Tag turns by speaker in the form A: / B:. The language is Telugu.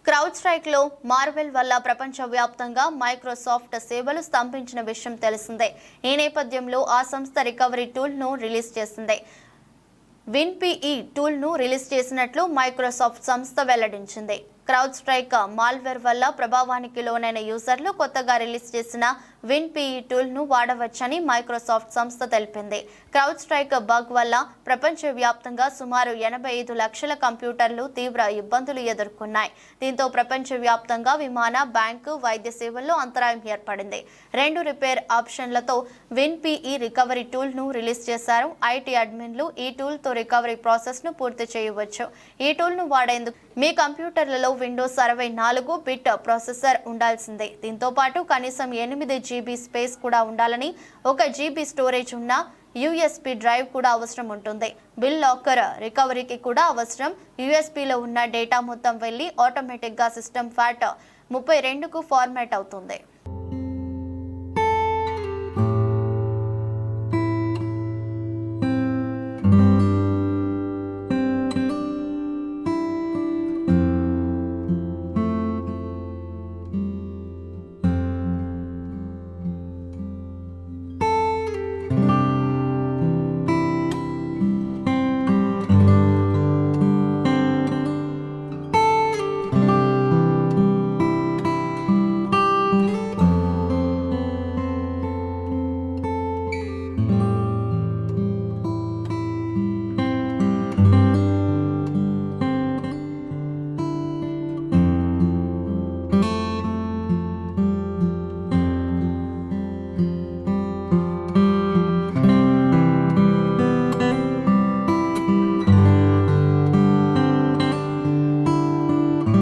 A: క్రౌడ్ స్ట్రైక్ లో మార్వెల్ వల్ల ప్రపంచవ్యాప్తంగా మైక్రోసాఫ్ట్ సేవలు స్తంభించిన విషయం తెలిసిందే. ఈ నేపథ్యంలో ఆ సంస్థ రికవరీ టూల్ ను రిలీజ్ చేసింది. విన్పిఈ టూల్ ను రిలీజ్ చేసినట్లు మైక్రోసాఫ్ట్ సంస్థ వెల్లడించింది. క్రౌడ్ స్ట్రైక్ మాల్వేర్ వల్ల ప్రభావానికి లోనైన యూజర్లు కొత్తగా రిలీజ్ చేసిన విన్పిఈ టూల్ ను వాడవచ్చని మైక్రోసాఫ్ట్ సంస్థ తెలిపింది. క్రౌడ్ స్ట్రైక్ బగ్ వల్ల ప్రపంచవ్యాప్తంగా సుమారు 85 లక్షల కంప్యూటర్లు తీవ్ర ఇబ్బందులు ఎదుర్కొన్నాయి. దీంతో ప్రపంచవ్యాప్తంగా విమాన, బ్యాంకు, వైద్య సేవల్లో అంతరాయం ఏర్పడింది. 2 రిపేర్ ఆప్షన్లతో విన్పిఈ రికవరీ టూల్ ను రిలీజ్ చేశారు. ఐటీ అడ్మిన్లు ఈ టూల్ తో రికవరీ ప్రాసెస్ ను పూర్తి చేయవచ్చు. ఈ టూల్ ను వాడేందుకు మీ కంప్యూటర్లలో విండోస్ 64 బిట్ ప్రాసెసర్ ఉండాల్సిందే. దీంతో పాటు కనీసం 8 GB స్పేస్ కూడా ఉండాలని, 1 GB స్టోరేజ్ ఉన్న USB డ్రైవ్ కూడా అవసరం ఉంటుంది. బిల్ లాకర్ రికవరీకి కూడా అవసరం. USBలో ఉన్న డేటా మొత్తం వెళ్లి ఆటోమేటిక్గా సిస్టమ్ FAT32కు ఫార్మాట్ అవుతుంది.